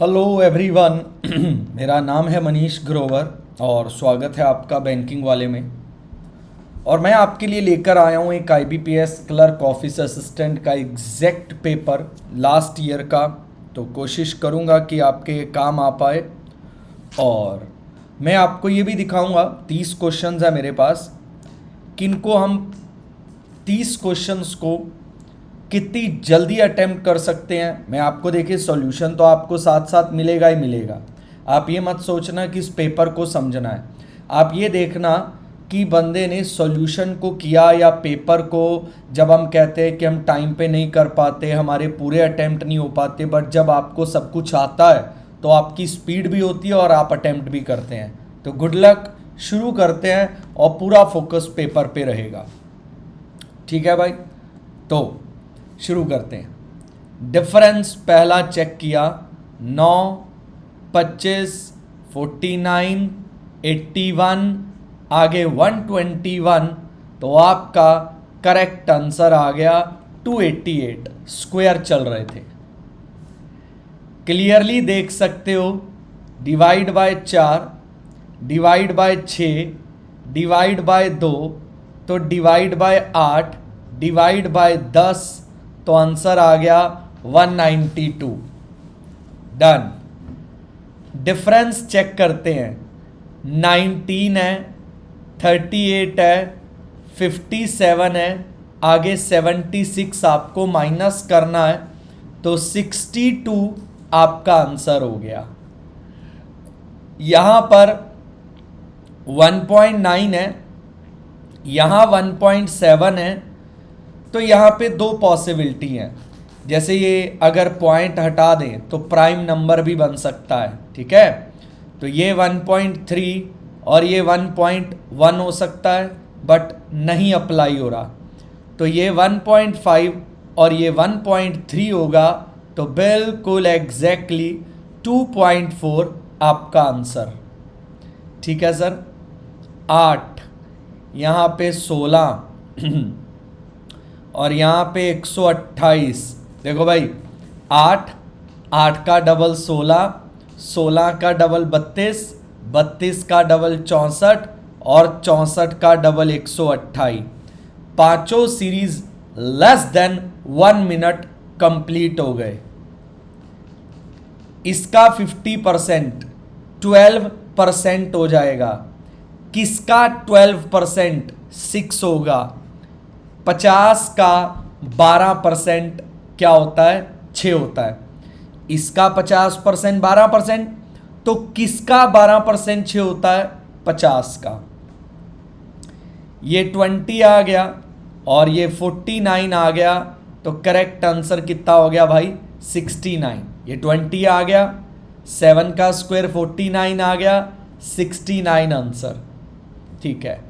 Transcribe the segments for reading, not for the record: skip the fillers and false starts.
Hello everyone. मेरा नाम है मनीष ग्रोवर और स्वागत है आपका बैंकिंग वाले में। और मैं आपके लिए लेकर आया हूँ एक आईबीपीएस क्लर्क ऑफिस असिस्टेंट का एग्जैक्ट पेपर लास्ट ईयर का। तो कोशिश करूँगा कि आपके ये काम आ पाए। और मैं आपको ये भी दिखाऊंगा, 30 क्वेश्चंस है मेरे पास, किनको हम 30 क्वेश्चंस को कितनी जल्दी अटेम्प्ट कर सकते हैं। मैं आपको देखिए सॉल्यूशन तो आपको साथ साथ मिलेगा ही मिलेगा। आप ये मत सोचना कि इस पेपर को समझना है, आप ये देखना कि बंदे ने सॉल्यूशन को किया या पेपर को। जब हम कहते हैं कि हम टाइम पे नहीं कर पाते, हमारे पूरे अटेम्प्ट नहीं हो पाते, बट जब आपको सब कुछ आता है तो आपकी स्पीड भी होती है और आप अटेम्प्ट भी करते हैं। तो गुड लक, शुरू करते हैं और पूरा फोकस पेपर पे रहेगा। ठीक है भाई, तो शुरू करते हैं। डिफरेंस पहला चेक किया, 9, 25, 49, 81, आगे 121। तो आपका करेक्ट आंसर आ गया 288। स्क्वायर चल रहे थे, क्लियरली देख सकते हो। Divide by 4, divide by 6, divide by 2, तो डिवाइड बाय 8, डिवाइड बाय 10, तो आंसर आ गया 192। डन। डिफरेंस चेक करते हैं, 19 है, 38 है, 57 है, आगे 76 आपको माइनस करना है, तो 62 आपका आंसर हो गया। यहां पर 1.9 है, यहां 1.7 है, तो यहाँ पे दो पॉसिबिलिटी हैं। जैसे ये अगर पॉइंट हटा दें तो प्राइम नंबर भी बन सकता है, ठीक है। तो ये 1.3 और ये 1.1 हो सकता है, बट नहीं अप्लाई हो रहा। तो ये 1.5 और ये 1.3 होगा, तो बिल्कुल एग्जैक्टली 2.4 आपका आंसर। ठीक है सर। 8, यहाँ पे 16 और यहाँ पे 128। देखो भाई, 8, 8 का डबल 16, 16 का डबल 32, 32 का डबल 64 और 64 का डबल 128। पांचों series less than 1 minute complete हो गए। इसका 50% 12% हो जाएगा। किसका 12% 6 होगा। 50 का 12% क्या होता है, 6 होता है। इसका 50% 12%, तो किसका 12% 6 होता है, 50 का। ये 20 आ गया और ये 49 आ गया, तो करेक्ट आंसर कितना हो गया भाई, 69। ये 20 आ गया, 7 का स्क्वायर 49 आ गया, 69 आंसर। ठीक है।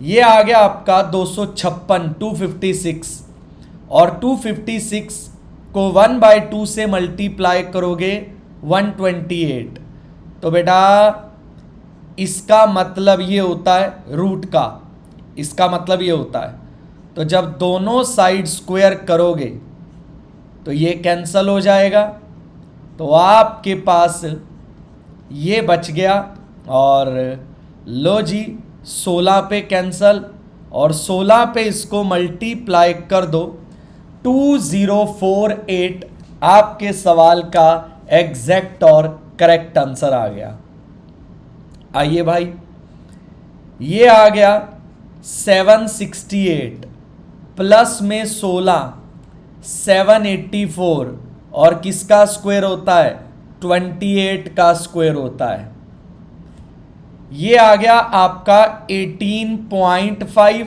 ये आ गया आपका 256, 256, और 256 को 1/2 से मल्टीप्लाई करोगे 128। तो बेटा इसका मतलब ये होता है रूट का, इसका मतलब ये होता है। तो जब दोनों साइड स्क्वायर करोगे तो ये कैंसल हो जाएगा, तो आपके पास ये बच गया। और लो जी, 16 पे कैंसल और 16 पे इसको मल्टीप्लाई कर दो, 2048 आपके सवाल का एग्जैक्ट और करेक्ट आंसर आ गया। आइए भाई, ये आ गया 768 प्लस में 16 784, और किसका स्क्वायर होता है, 28 का स्क्वायर होता है। ये आ गया आपका 18.5,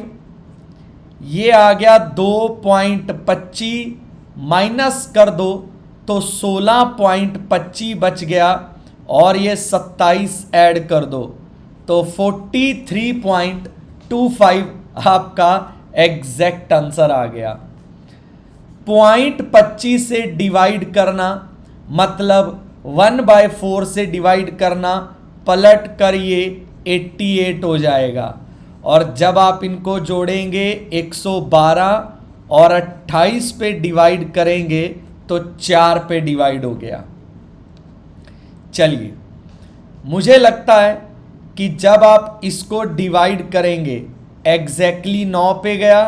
ये आ गया 2.25, माइनस कर दो तो 16.25 बच गया, और ये 27 ऐड कर दो तो 43.25 आपका एग्जैक्ट आंसर आ गया। 0.25 से डिवाइड करना मतलब 1/4 से डिवाइड करना, पलट कर ये 88 हो जाएगा। और जब आप इनको जोड़ेंगे 112 और 28 पे डिवाइड करेंगे तो 4 पे डिवाइड हो गया। चलिए, मुझे लगता है कि जब आप इसको डिवाइड करेंगे एग्जैक्टली 9 पे गया,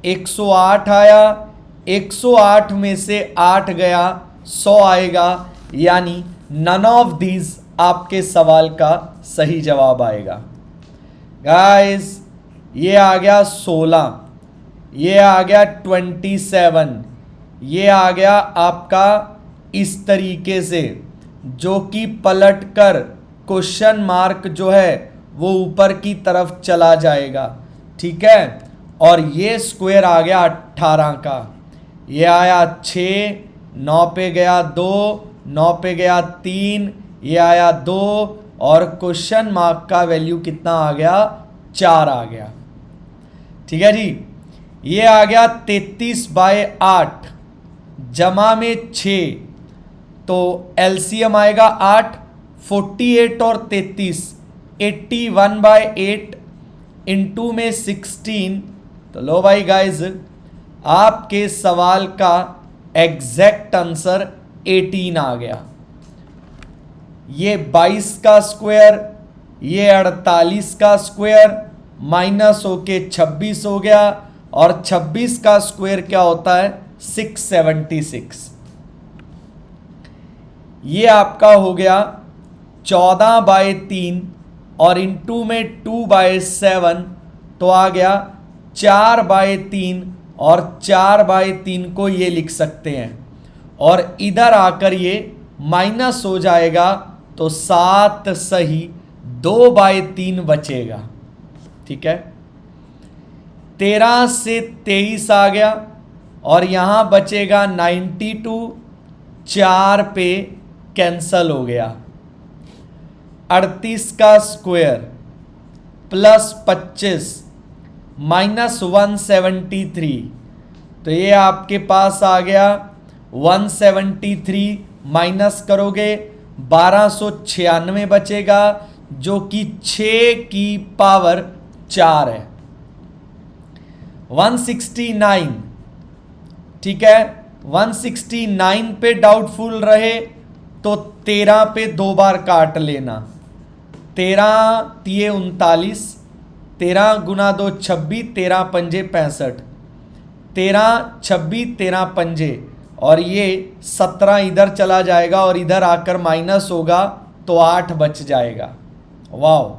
108 आया, 108 में से 8 गया, 100 आएगा, यानी नन ऑफ दीज आपके सवाल का सही जवाब आएगा। गाइस, ये आ गया 16, ये आ गया 27, ये आ गया आपका इस तरीके से, जो कि पलट कर क्वेश्चन मार्क जो है वो ऊपर की तरफ चला जाएगा, ठीक है। और ये स्क्वायर आ गया 18 का, ये आया 6, 9 पे गया 2, 9 पे गया 3, ये आया 2, और क्वेश्चन मार्क का वैल्यू कितना आ गया, 4 आ गया, ठीक है जी। ये आ गया 33/8 जमा में 6, तो एलसीएम आएगा 8, 48 और 33, 81/8 इंटू में 16। तो लो भाई गाइज, आपके सवाल का एग्जैक्ट आंसर 18 आ गया। ये 22 का स्क्वायर, ये 48 का स्क्वायर माइनस होके 26 हो गया, और 26 का स्क्वायर क्या होता है, 676। ये आपका हो गया 14/3 और इंटू में 2/7, तो आ गया 4/3, और 4/3 को ये लिख सकते हैं, और इधर आकर ये माइनस हो जाएगा, तो 7 सही 2/3 बचेगा, ठीक है। 13 से 23 आ गया, और यहां बचेगा 92, 4 पे कैंसल हो गया। 38 का स्क्वायर प्लस 25 माइनस 173, तो ये आपके पास आ गया 173, माइनस करोगे 1296 बचेगा, जो कि 6 की पावर 4 है। 169, ठीक है। 169 पे डाउटफुल रहे तो 13 पे 2 बार काट लेना। 13 तिये 39, 13 गुना 2 26, 13 पंजे 65, 13 26, 13 पंजे, और ये 17 इधर चला जाएगा और इधर आकर माइनस होगा, तो 8 बच जाएगा। वाओ,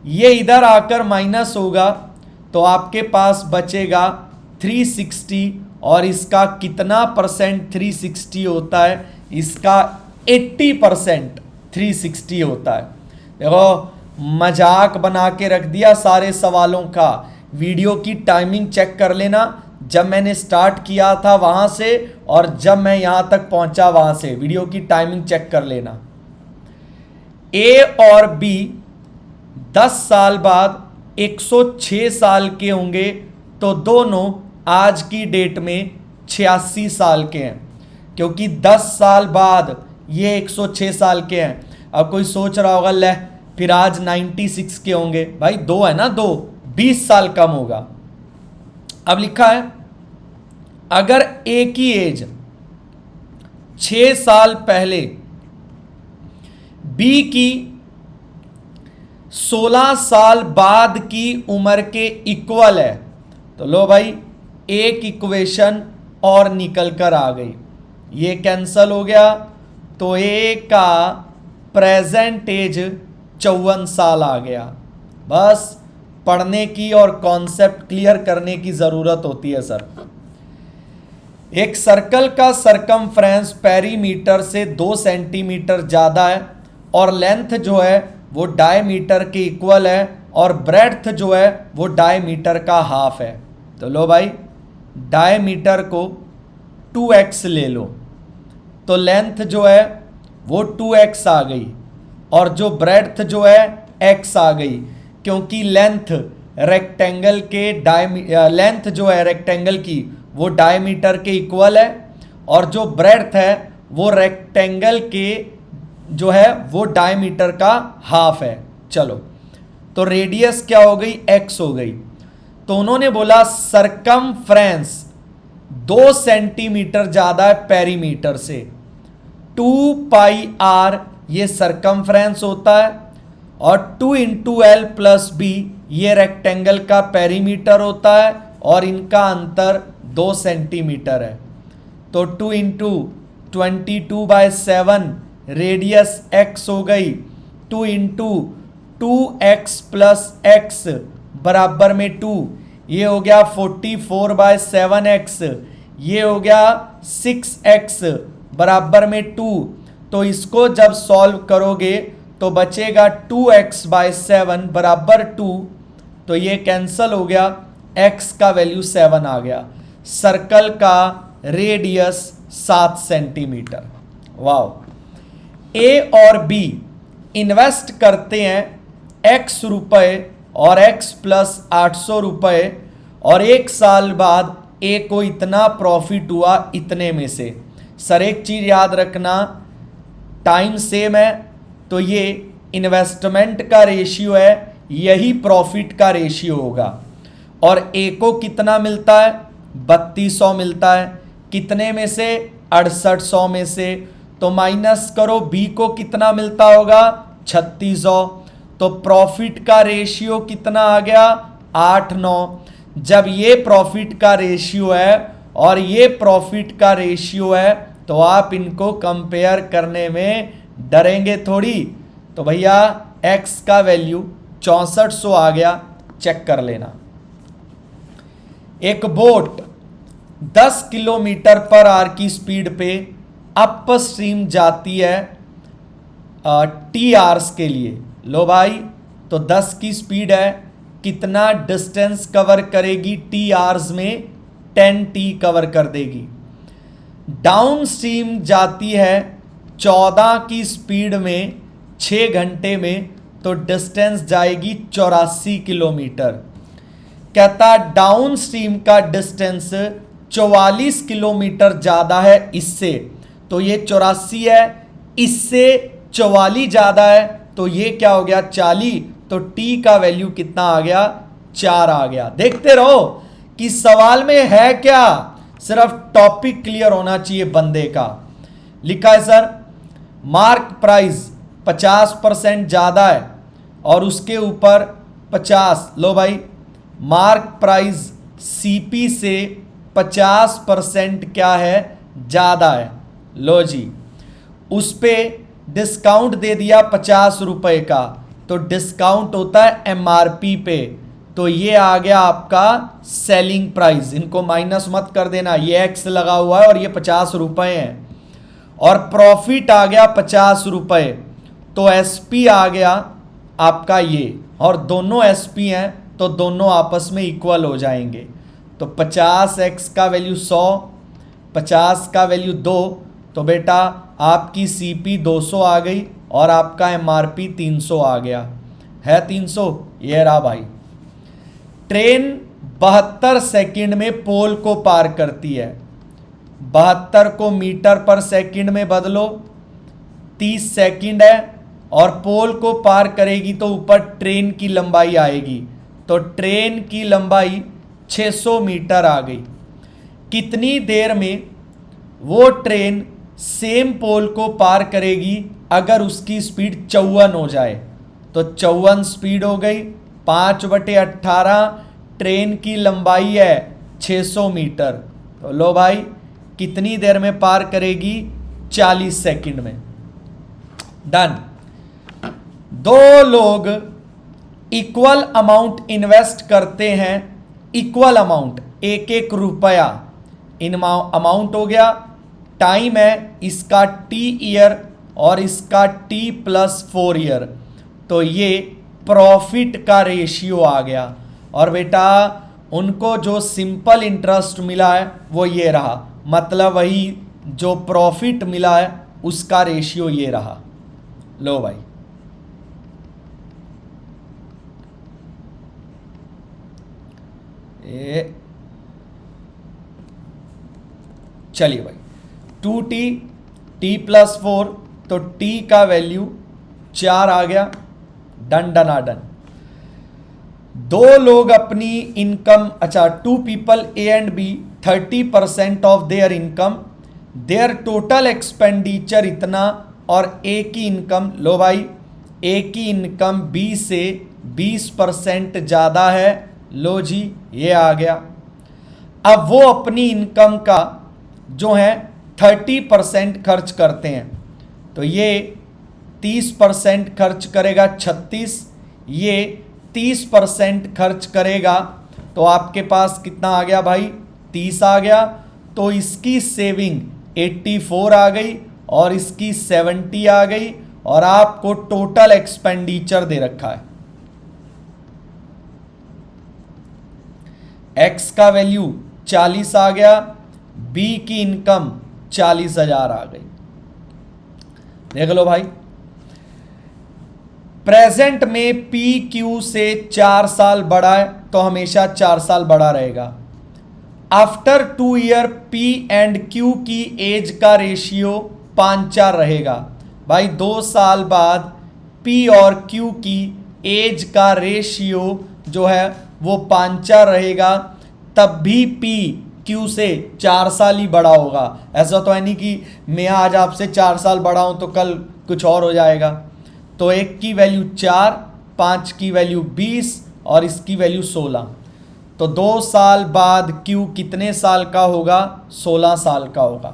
ये इधर आकर माइनस होगा तो आपके पास बचेगा 360, और इसका कितना परसेंट 360 होता है, इसका 80% 360 होता है। देखो, मजाक बना के रख दिया सारे सवालों का। वीडियो की टाइमिंग चेक कर लेना, जब मैंने स्टार्ट किया था वहां से और जब मैं यहां तक पहुंचा वहां से, वीडियो की टाइमिंग चेक कर लेना। ए और बी 10 साल बाद 106 साल के होंगे, तो दोनों आज की डेट में 86 साल के हैं, क्योंकि 10 साल बाद ये 106 साल के हैं। अब कोई सोच रहा होगा, ले फिर आज 96 के होंगे। भाई 2 है ना, 2 20 साल कम होगा। अब लिखा है, अगर ए की एज 6 साल पहले बी की 16 साल बाद की उम्र के इक्वल है, तो लो भाई एक इक्वेशन और निकल कर आ गई। ये कैंसल हो गया, तो ए का प्रेजेंट एज 54 साल आ गया। बस पढ़ने की और कॉन्सेप्ट क्लियर करने की ज़रूरत होती है सर। एक सर्कल का सरकमफ्रेंस पेरीमीटर से 2 सेंटीमीटर ज़्यादा है, और लेंथ जो है वो डायमीटर के इक्वल है, और ब्रेड्थ जो है वो डायमीटर का हाफ है। तो लो भाई, डायमीटर को 2x ले लो, तो लेंथ जो है वो 2x आ गई, और जो ब्रेड्थ जो है x आ गई, क्योंकि लेंथ रेक्टेंगल के लेंथ जो है रेक्टेंगल की वो डायमीटर के इक्वल है, और जो ब्रेड्थ है वो रेक्टेंगल के जो है वो डायमीटर का हाफ है। चलो, तो रेडियस क्या हो गई, x हो गई। तो उन्होंने बोला सरकमफ्रेंस 2 सेंटीमीटर ज़्यादा है पेरीमीटर से, 2πr ये सरकमफ्रेंस होता है, और 2 इंटू एल प्लस बी ये रेक्टेंगल का पेरीमीटर होता है, और इनका अंतर 2 सेंटीमीटर है। तो 2 इंटू 22/7 रेडियस x हो गई, 2 इंटू 2x प्लस x बराबर में 2, ये हो गया 44/7x, ये हो गया 6x बराबर में 2। तो इसको जब सॉल्व करोगे तो बचेगा 2x/7 बराबर 2, तो ये कैंसल हो गया, x का वैल्यू 7 आ गया। सर्कल का रेडियस 7 सेंटीमीटर। वाह। ए और बी इन्वेस्ट करते हैं x रुपए और x प्लस 800 रुपए, और 1 साल बाद ए को इतना प्रॉफिट हुआ इतने में से। सर एक चीज याद रखना, टाइम सेम है तो ये इन्वेस्टमेंट का रेशियो है, यही प्रॉफिट का रेशियो होगा। और ए को कितना मिलता है? 3200 मिलता है। कितने में से? 6800 में से। तो माइनस करो, बी को कितना मिलता होगा? 3600। तो प्रॉफिट का रेशियो कितना आ गया? 8-9। जब ये प्रॉफिट का रेशियो है और ये प्रॉफिट का रेशियो है तो आप इनको कंपेयर करने में डरेंगे थोड़ी। तो भैया x का वैल्यू 6400 आ गया, चेक कर लेना। एक बोट 10 किलोमीटर पर आवर की स्पीड पे अप स्ट्रीम जाती है टी आवर्स के लिए। लो भाई, तो 10 की स्पीड है, कितना डिस्टेंस कवर करेगी टी आवर्स में? 10 टी कवर कर देगी। डाउन स्ट्रीम जाती है 14 की स्पीड में 6 घंटे में, तो डिस्टेंस जाएगी 84 किलोमीटर। कहता डाउन स्ट्रीम का डिस्टेंस 44 किलोमीटर ज़्यादा है इससे, तो ये 84 है, इससे 44 ज़्यादा है, तो ये क्या हो गया? 40। तो टी का वैल्यू कितना आ गया? 4 आ गया। देखते रहो कि सवाल में है क्या, सिर्फ टॉपिक क्लियर होना चाहिए बंदे का। लिखा है सर मार्क प्राइस 50% ज़्यादा है और उसके ऊपर 50। लो भाई, मार्क प्राइस सीपी से 50% क्या है? ज़्यादा है। लो जी, उस पर डिस्काउंट दे दिया 50 रुपये का, तो डिस्काउंट होता है एमआरपी पे, तो ये आ गया आपका सेलिंग प्राइस। इनको माइनस मत कर देना, ये एक्स लगा हुआ है और ये 50 रुपये हैं, और प्रॉफिट आ गया 50 रुपये, तो एसपी आ गया आपका ये, और दोनों एसपी हैं तो दोनों आपस में इक्वल हो जाएंगे। तो 50x का वैल्यू 100, 50 का वैल्यू 2, तो बेटा आपकी सीपी 200 आ गई और आपका एमआरपी 300 आ गया। है 300, ये रहा भाई। ट्रेन 72 सेकंड में पोल को पार करती है। 72 को मीटर पर सेकंड में बदलो, 30 सेकंड है, और पोल को पार करेगी तो ऊपर ट्रेन की लंबाई आएगी, तो ट्रेन की लंबाई 600 मीटर आ गई। कितनी देर में वो ट्रेन सेम पोल को पार करेगी अगर उसकी स्पीड 54 हो जाए? तो 54 स्पीड हो गई, 5/18, ट्रेन की लंबाई है 600 मीटर। तो लो भाई, कितनी देर में पार करेगी? 40 सेकंड में। डन। दो लोग इक्वल अमाउंट इन्वेस्ट करते हैं, इक्वल अमाउंट, 1-1 रुपया अमाउंट हो गया। टाइम है इसका t ईयर और इसका t + 4 ईयर, तो ये प्रॉफिट का रेशियो आ गया। और बेटा उनको जो सिंपल इंटरेस्ट मिला है वो ये रहा, मतलब वही जो प्रॉफिट मिला है उसका रेशियो ये रहा। लो भाई, चलिए भाई, 2t, t + 4, तो t का वैल्यू 4 आ गया। डन डना डन। दो लोग अपनी इनकम, अच्छा, 2 people A and B 30% of their income their total expenditure इतना और ए की इनकम, लो भाई ए की इनकम बी से 20% ज़्यादा है, लो जी ये आ गया। अब वो अपनी इनकम का जो है 30% खर्च करते हैं, तो ये 30% खर्च करेगा 36, ये 30% खर्च करेगा, तो आपके पास कितना आ गया भाई 30 आ गया। तो इसकी सेविंग 84 आ गई और इसकी 70 आ गई और आपको टोटल एक्सपेंडिचर दे रखा है। एक्स का वैल्यू 40 आ गया, बी की इनकम 40,000 आ गई। देख लो भाई, प्रेजेंट में पी क्यू से 4 साल बड़ा है तो हमेशा 4 साल बड़ा रहेगा। After 2 year P and Q की एज का रेशियो 5:4 रहेगा। भाई 2 साल बाद पी और क्यू की एज का रेशियो जो है वो 5:4 रहेगा, तब भी पी क्यू से 4 साल ही बड़ा होगा। ऐसा तो है नहीं कि मैं आज आपसे 4 साल बड़ा हूं तो कल कुछ और हो जाएगा। तो एक की वैल्यू 4, 5 की वैल्यू 20 और इसकी वैल्यू 16। तो 2 साल बाद क्यू कितने साल का होगा, 16 साल का होगा।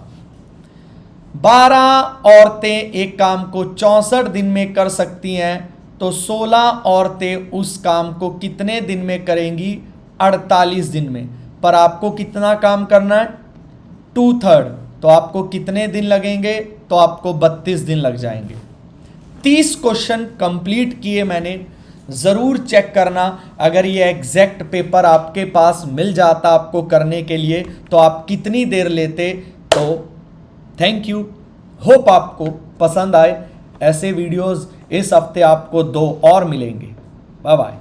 12 औरतें एक काम को 64 दिन में कर सकती हैं, तो 16 औरतें उस काम को कितने दिन में करेंगी, 48 दिन में। पर आपको कितना काम करना है, 2/3, तो आपको कितने दिन लगेंगे, तो आपको 32 दिन लग जाएंगे। 30 क्वेश्चन कंप्लीट किए मैंने, ज़रूर चेक करना। अगर ये एग्जैक्ट पेपर आपके पास मिल जाता आपको करने के लिए तो आप कितनी देर लेते। तो थैंक यू, होप आपको पसंद आए। ऐसे वीडियोस इस हफ्ते आपको 2 और मिलेंगे। Bye bye.